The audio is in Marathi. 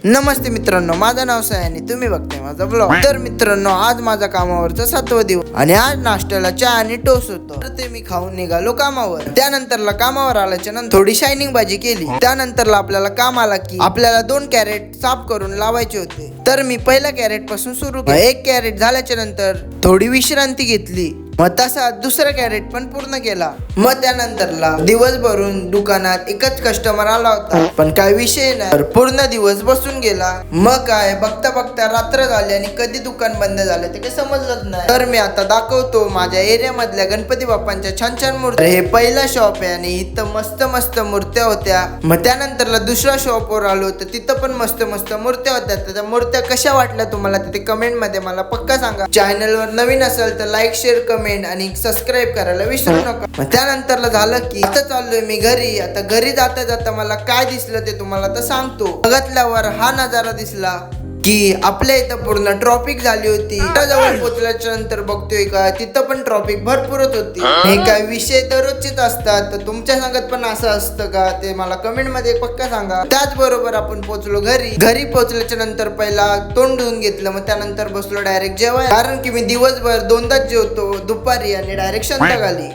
नमस्ते मित्रांनो, माझं नाव साय आणि तुम्ही बघताय माझा ब्लॉग. तर मित्रांनो, आज माझा कामावरचा 7वा दिवस आणि आज नाश्त्याला चहा आणि टोस्ट होतं. तर ते मी खाऊन निघालो कामावर. त्यानंतरला कामावर आल्याच्या नंतर थोडी शायनिंग भाजी केली. त्यानंतरला आपल्याला काम आला की आपल्याला 2 कॅरेट साफ करून लावायचे होते. तर मी पहिल्या कॅरेट पासून सुरू केलं. 1 कॅरेट झाल्याच्या नंतर थोडी विश्रांती घेतली. मग तसा दुसरा कॅरेट पण पूर्ण केला. मग त्यानंतरला दिवसभरून दुकानात एकच कस्टमर आला होता, पण काय विषय नाही, तर पूर्ण दिवस बसून गेला. मग काय बघता बघता रात्र झाली आणि कधी दुकान बंद झालं ते काही समजलंच नाही. तर मी आता दाखवतो माझ्या एरिया मधल्या गणपती बाप्पांच्या छान छान मूर्त्या. हे पहिला शॉप आहे आणि इथं मस्त मस्त मूर्त्या होत्या. मग त्यानंतरला दुसऱ्या शॉपवर आलो तर तिथं पण मस्त मस्त मूर्त्या होत्या. त्या मूर्त्या कशा वाटल्या तुम्हाला ते कमेंट मध्ये मला पक्का सांगा. चॅनलवर नवीन असेल तर लाईक, शेअर, कमेंट आणि सबस्क्राईब करायला विसरू नका. मग त्यानंतरला झालं की आता चाललोय मी घरी. आता घरी जाता जाता मला काय दिसलं ते तुम्हाला तर सांगतो. बघितल्यावर हा नजारा दिसला की आपल्या इथं पूर्ण ट्रॉफिक झाली होती. जवळ पोहोचल्याच्या नंतर बघतोय का तिथं पण ट्रॉफिक भरपूरच होती. हे काय विषय दररोजचेच असतात, तर तुमच्या सांगत पण असं असतं का ते मला कमेंट मध्ये पक्का सांगा. त्याचबरोबर आपण पोहोचलो घरी. घरी पोहोचल्याच्या नंतर पहिला तोंड धुवून घेतलं. मग त्यानंतर बसलो डायरेक्ट जेवायला, कारण की मी दिवसभर 2दाच जेवतो, दुपारी आणि डायरेक्ट संध्याकाळी.